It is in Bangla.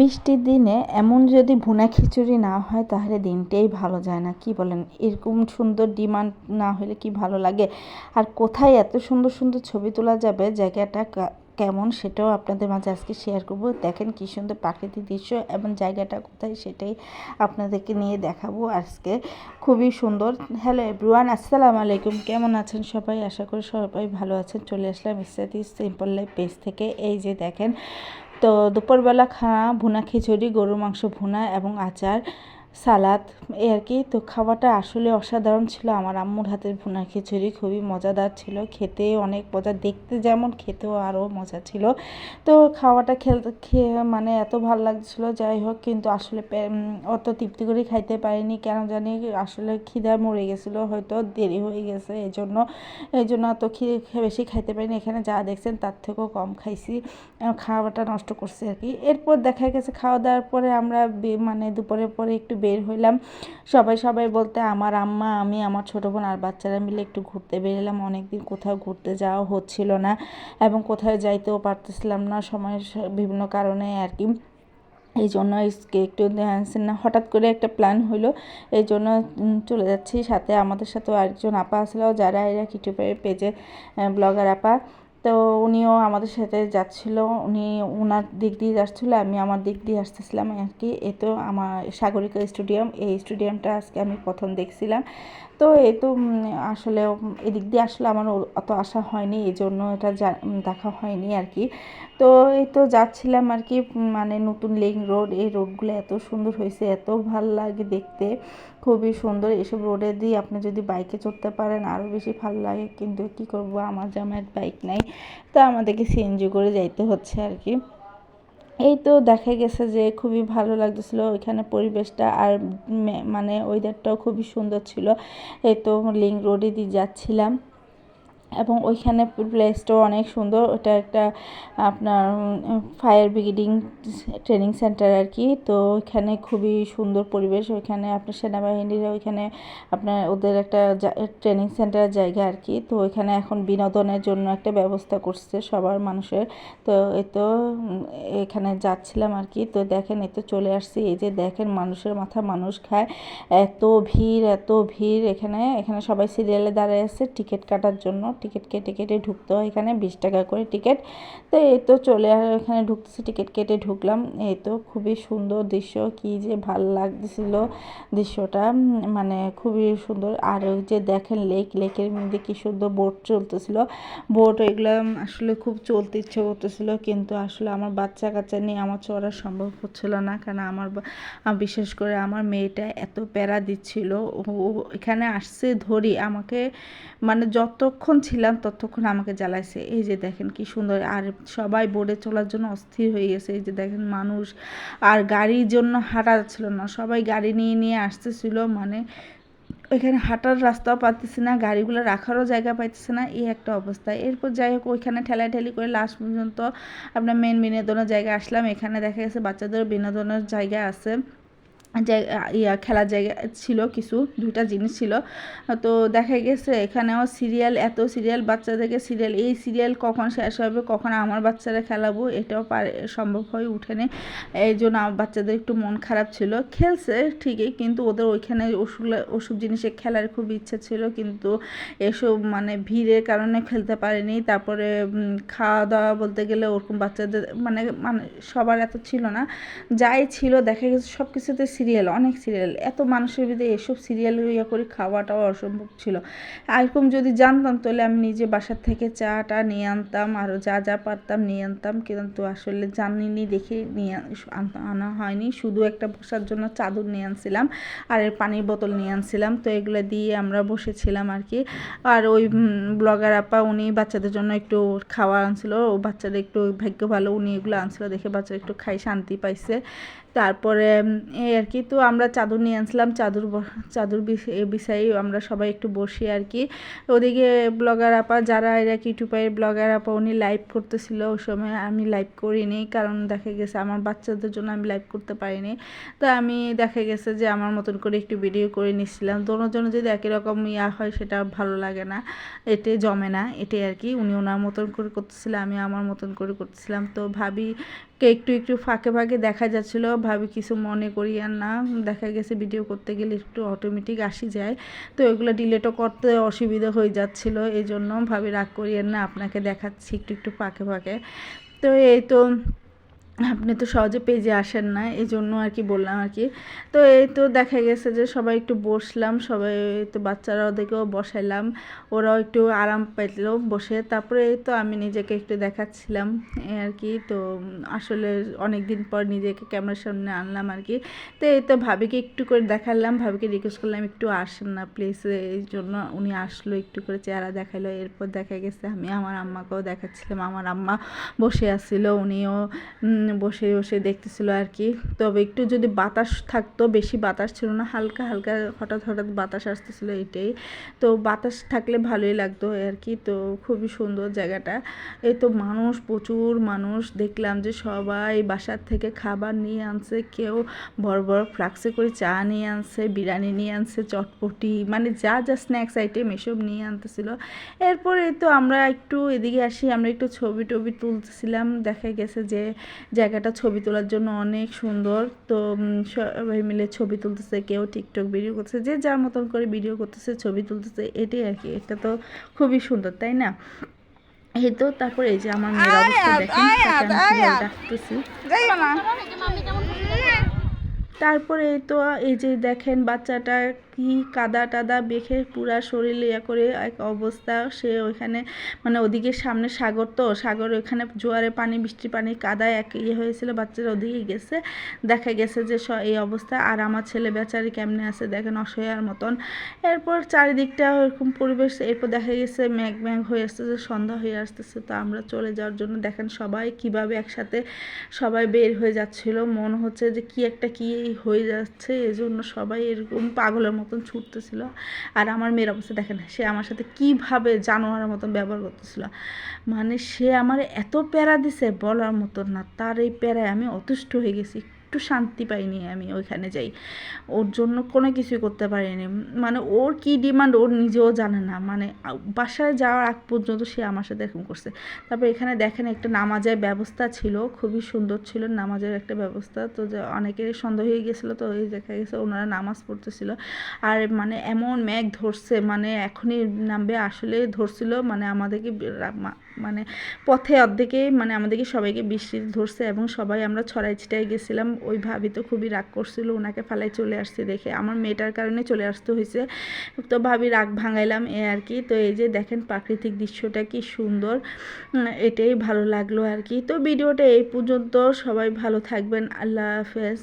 বৃষ্টির দিনে এমন যদি ভুনা খিচুড়ি না হয় তাহলে দিনটাই ভালো যায় না, কি বলেন? এরকম সুন্দর ডিমান্ড না হলে কি ভালো লাগে? আর কোথায় এত সুন্দর সুন্দর ছবি তোলা যাবে, জায়গাটা কেমন সেটাও আপনাদের মাঝে আজকে শেয়ার করব। দেখেন কি সুন্দর প্রাকৃতিক দৃশ্য এবং জায়গাটা কোথায় সেটাই আপনাদেরকে নিয়ে দেখাবো আজকে। খুবই সুন্দর। হ্যালো এভরিওয়ান, আসসালামু আলাইকুম। কেমন আছেন সবাই? আশা করি সবাই ভালো আছেন। চলে আসলাম ইসরাতি সিম্পল লাইফ পেজ থেকে। এই যে দেখেন, তো দুপুরবেলা খাওয়া ভুনা খিচুড়ি, গরুর মাংস ভুনা এবং আচার, সালাদ, এই আর কি। তো খাওয়াটা আসলে অসাধারণ ছিল। আমার আম্মুর হাতের ভুনা খিচুড়ি খুবই মজাদার ছিল, খেতে অনেক মজা, দেখতে যেমন খেতেও আরও মজা ছিল। তো খাওয়াটা খেয়ে মানে এত ভালো লাগছিলো, যাই হোক, কিন্তু আসলে অত তৃপ্তি করে খাইতে পারিনি, কেন জানি আসলে খিদা মরে গেছিলো, হয়তো দেরি হয়ে গেছে, এই জন্য অত বেশি খাইতে পারিনি। এখানে যা দেখছেন তার থেকেও কম খাইছি, খাওয়াটা নষ্ট করছি আর কি। এরপর দেখা গেছে খাওয়া দাওয়ার পরে আমরা মানে দুপুরের পরে একটু বের হইলাম। সবাই বলতে আমার আম্মা, আমি, আমার ছোটো বোন আর বাচ্চারা মিলে একটু ঘুরতে বেরোলাম। অনেকদিন কোথাও ঘুরতে যাওয়া হচ্ছিল না এবং কোথাও যাইতেও পারতেছিলাম না সময়ের বিভিন্ন কারণে আর কি। এই জন্য একটু হঠাৎ করে একটা প্ল্যান হলো, এই জন্য চলে যাচ্ছি। সাথে আমাদের সাথেও আরেকজন আপা আসলো, যারা এরা ইউটিউবের পেজে ব্লগার আপা। তো উনিও আমাদের সাথে যাচ্ছিল, উনি ওনার দিক দিয়ে যাচ্ছিলো, আমি আমার দিক দিয়ে আসতেছিলাম আর কি। এ তো আমার সাগরিকা স্টেডিয়াম, এই স্টেডিয়ামটা আজকে আমি প্রথম দেখছিলাম। তো এই তো আসলে এদিক দিয়ে আসলে আমার অত আশা হয়নি, এই জন্য এটা দেখা হয়নি আর কি। তো এই তো যাচ্ছিলাম আর কি, মানে নতুন লিংক রোড, এই রোডগুলো এত সুন্দর হয়েছে, এত ভাল লাগে দেখতে, খুবই সুন্দর। এসব রোডে দিয়ে আপনি যদি বাইকে চড়তে পারেন আরও বেশি ভালো লাগে, কিন্তু কি করব, আমার জামাইয়ের বাইক নাই, তো আমাদেরকে সিএনজি করে যাইতে হচ্ছে আর কি। এই তো দেখা গেছে যে খুবই ভালো লাগতেছিলো ওইখানে পরিবেশটা, আর মানে ওয়েদারটাও খুবই সুন্দর ছিল। এই তো লিংক রোডে দিয়ে যাচ্ছিলাম এবং ওইখানে প্লেসটাও অনেক সুন্দর। ওটা একটা আপনার ফায়ার ব্রিগেডিং ট্রেনিং সেন্টার আর কি। তো ওইখানে খুবই সুন্দর পরিবেশ, ওইখানে আপনার সেনাবাহিনীরা ওইখানে আপনার ওদের একটা ট্রেনিং সেন্টারের জায়গা আর কি। তো ওইখানে এখন বিনোদনের জন্য একটা ব্যবস্থা করছে সবার মানুষের। তো এই তো এখানে যাচ্ছিলাম আর কি। তো দেখেন, এই তো চলে আসছি। এই যে দেখেন, মানুষের মাথা মানুষ খায়, এত ভিড় এত ভিড়। এখানে সবাই সিরিয়ালে দাঁড়ায় আছে টিকিট কাটার জন্য। টিকিট কেটে ঢুকতে হয় এখানে, 20 টাকা করে টিকিট। তো এই তো চলে এখানে ঢুকতেছি, টিকিট কেটে ঢুকলাম। এই তো খুবই সুন্দর দৃশ্য, কি যে ভালো লাগতেছিল দৃশ্যটা, মানে খুবই সুন্দর। আর ওই যে দেখেন লেকের মধ্যে কি সুন্দর বোট চলতেছিল। বোট এগুলো আসলে খুব চলতে ইচ্ছে করতেছিল, কিন্তু আসলে আমার বাচ্চা কাচ্চা নিয়ে আমার চড়া সম্ভব হচ্ছিল না, কারণ বিশেষ করে আমার মেয়েটা এত প্যারা দিচ্ছিল। ও এখানে আসছে ধরি আমাকে, মানে যতক্ষণ ছিলাম ততক্ষণ আমাকে জ্বালাইছে। এই যে দেখেন কি সুন্দর, আর সবাই বোটে চলার জন্য অস্থির হয়ে গেছে। এই যে দেখেন মানুষ, আর গাড়ির জন্য হাঁটা যাচ্ছিল না, সবাই গাড়ি নিয়ে আসতেছিল, মানে ওইখানে হাঁটার রাস্তাও পাইতেছে না, গাড়িগুলো রাখারও জায়গা পাইতেছে না, এই একটা অবস্থা। এরপর যাই হোক, ওইখানে ঠেলাঠেলি করে লাস্ট পর্যন্ত আপনার মেন বিনোদনের জায়গায় আসলাম। এখানে দেখা গেছে বাচ্চাদের বিনোদনের জায়গা আছে, খেলার জায়গা ছিল, কিছু 2টা জিনিস ছিল। তো দেখা গেছে এখানেও সিরিয়াল, এত সিরিয়াল, বাচ্চাদেরকে সিরিয়াল, এই সিরিয়াল কখন শেষ হবে, কখন আমার বাচ্চারা খেলাবো, এটাও সম্ভব হয়ে উঠেনি। এই জন্য আমার বাচ্চাদের একটু মন খারাপ ছিল। খেলছে ঠিকই, কিন্তু ওদের ওইখানে ওসব জিনিসে খেলার খুব ইচ্ছা ছিল, কিন্তু এসব মানে ভিড়ের কারণে খেলতে পারেনি। তারপরে খাওয়া দাওয়া বলতে গেলে ওরকম বাচ্চাদের মানে সবার এত ছিল না, যাই ছিল দেখা গেছে সব কিছুতে সিরিয়াল, অনেক সিরিয়াল, এত মানুষের ভিতরে এসব সিরিয়াল করে খাওয়াটাও অসম্ভব ছিল। এরকম যদি জানতাম তাহলে আমি নিজে বাসার থেকে চাটা নিয়ে আনতাম, আরও যা পারতাম নিয়ে আনতাম, কিন্তু আসলে জানিনি দেখে আনা হয়নি। শুধু একটা বসার জন্য চাদর নিয়ে আনছিলাম আর পানির বোতল নিয়ে আনছিলাম। তো এগুলো দিয়ে আমরা বসেছিলাম আর কি। আর ওই ব্লগার আপা, উনি বাচ্চাদের জন্য একটু খাওয়া আনছিল, ও বাচ্চাদের একটু ভাগ্য ভালো, উনি এগুলো আনছিল দেখে বাচ্চারা একটু খাই শান্তি পাইছে। তারপরে এই আর কি। তো আমরা চাদর নিয়ে আনছিলাম, চাদর বিছাই আমরা সবাই একটু বসি আর কি। ওদিকে ব্লগার আপা, যারা এরা ইউটিউবের ব্লগার আপা, উনি লাইভ করতেছিল। ওই সময় আমি লাইভ করিনি, কারণ দেখা গেছে আমার বাচ্চাদের জন্য আমি লাইভ করতে পারিনি। তো আমি দেখা গেছে যে আমার মতন করে একটু ভিডিও করে নিচ্ছিলাম। দোনোজনে যদি একই রকম হয় সেটা ভালো লাগে না, এতে জমে না, এটাই আর কি। উনি ওনার মতন করে করতেছিল, আমি আমার মতন করে করতেছিলাম। তো ভাবি একটু একটু ফাঁকে ফাঁকে দেখা যাচ্ছিলো। ভাবি কিছু মনে করি আর না, দেখা গেছে ভিডিও করতে গেলে একটু অটোমেটিক আসি যায়, তো এগুলো ডিলেটও করতে অসুবিধা হয়ে যাচ্ছিলো, এই জন্য ভাবি রাগ করি আর না, আপনাকে দেখাচ্ছি একটু একটু ফাঁকে ফাঁকে। তো এই তো আপনি তো সহজে পেজে আসেন না, এই জন্য আর কি বললাম আর কি। তো এই তো দেখা গেছে যে সবাই একটু বসলাম, সবাই তো বাচ্চারা ওদেরকেও বসাইলাম, ওরাও একটু আরাম পাইল বসে। তারপরে এই তো আমি নিজেকে একটু দেখাচ্ছিলাম এই আর কি। তো আসলে অনেক দিন পর নিজেকে ক্যামেরার সামনে আনলাম আর কি। তো এই তো ভাবিকে একটু করে দেখালাম, ভাবিকে রিকোয়েস্ট করলাম একটু আসেন না প্লিজ, এই জন্য উনি আসলো, একটু করে চেহারা দেখালো। এরপর দেখা গেছে আমি আমার আম্মাকেও দেখাচ্ছিলাম, আমার আম্মা বসে আসছিল, উনিও বসে বসে দেখতেছিল আর কি। তবে একটু যদি বাতাস থাকতো, বেশি বাতাস ছিল না, হালকা হালকা হঠাৎ হঠাৎ বাতাস আসতেছিল, এটাই। তো বাতাস থাকলে ভালোই লাগতো আর কি। তো খুবই সুন্দর জায়গাটা। এই তো মানুষ, প্রচুর মানুষ দেখলাম যে সবাই বাসার থেকে খাবার নিয়ে আনছে, কেউ বড় বড় ফ্লাক্সে করে চা নিয়ে আনছে, বিরিয়ানি নিয়ে আনছে, চটপটি, মানে যা যা স্ন্যাক্স আইটেম এসব নিয়ে আনতেছিল। এরপরে তো আমরা একটু এদিকে আসি, আমরা একটু ছবি টবি তুলতেছিলাম। দেখা গেছে যে জায়গাটা ছবি তোলার জন্য অনেক সুন্দর। তো সবাই মিলে ছবি তুলতেছে, কেউ টিকটক ভিডিও করতেছে, যে যার মতন করে ভিডিও করতেছে, ছবি তুলতেছে, এটাই আর কি। এটা তো খুবই সুন্দর, তাই না? এই তো তারপরে এই যে আমার মেয়ের অবস্থা দেখেন, ডাকতেছি। তারপরে এই তো এই যে দেখেন বাচ্চাটা কি কাদা টাদা বেখে পুরা শরীরে ইয়ে করে এক অবস্থা। সে ওইখানে মানে ওদিকে সামনে সাগর, তো সাগর ওইখানে জোয়ারে পানি, বৃষ্টি পানি, কাদায় এক ইয়ে হয়েছিল, বাচ্চারা ওদিকে গেছে, দেখা গেছে যে এই অবস্থা। আর আমার ছেলে বেচারি কেমনে আছে দেখেন, অসহায়ের মতন। এরপর চারিদিকটা ওরকম পরিবেশ। এরপর দেখা গেছে ম্যাঘ ম্যাঘ হয়ে আসতেছে, সন্ধ্যা হয়ে আসতেছে। তো আমরা চলে যাওয়ার জন্য দেখেন সবাই কিভাবে একসাথে সবাই বের হয়ে যাচ্ছিল, মনে হচ্ছে যে কি একটা কি হয়ে যাচ্ছে, এজন্য সবাই এরকম পাগলের মতন ছুটতেছিল। আর আমার মেয়ের অবস্থা দেখেন, সে আমার সাথে কিভাবে জানোয়ারের মতন ব্যবহার করতেছিল, মানে সে আমার এত প্যারা দিছে বলার মতন না। তার এই প্যারায় আমি অতুষ্ট হয়ে গেছি, একটু শান্তি পাইনি আমি ওইখানে যাই, ওর জন্য কোনো কিছুই করতে পারিনি। মানে ওর কি ডিমান্ড ওর নিজেও জানে না, মানে বাসায় যাওয়ার আগ পর্যন্ত সে আমার সাথে এরকম করছে। তারপর এখানে দেখেন একটা নামাজের ব্যবস্থা ছিল, খুবই সুন্দর ছিল নামাজের একটা ব্যবস্থা। তো যে অনেকের সন্দেহ হয়ে গেছিলো, তো এই দেখা গেছে ওনারা নামাজ পড়তেছিল। আর মানে এমন মেঘ ধরছে, মানে এখনই নামবে আসলে ধরছিল, মানে আমাদেরকে মানে পথে অর্ধেকেই মানে আমাদেরকে সবাইকে বৃষ্টি ধরছে, এবং সবাই আমরা ছড়াই ছিটাই গেছিলাম। ওই ভাবি তো খুবই রাগ করছিল, ওনাকে ফালাই চলে আসছে দেখে, আমার মেয়েটার কারণে চলে আসতে হয়েছে। তো ভাবি রাগ ভাঙাইলাম এ আর কি। তো এই যে দেখেন প্রাকৃতিক দৃশ্যটা কি সুন্দর, এটাই ভালো লাগলো আর কি। তো ভিডিওটা এই পর্যন্ত, সবাই ভালো থাকবেন, আল্লাহ হাফেজ।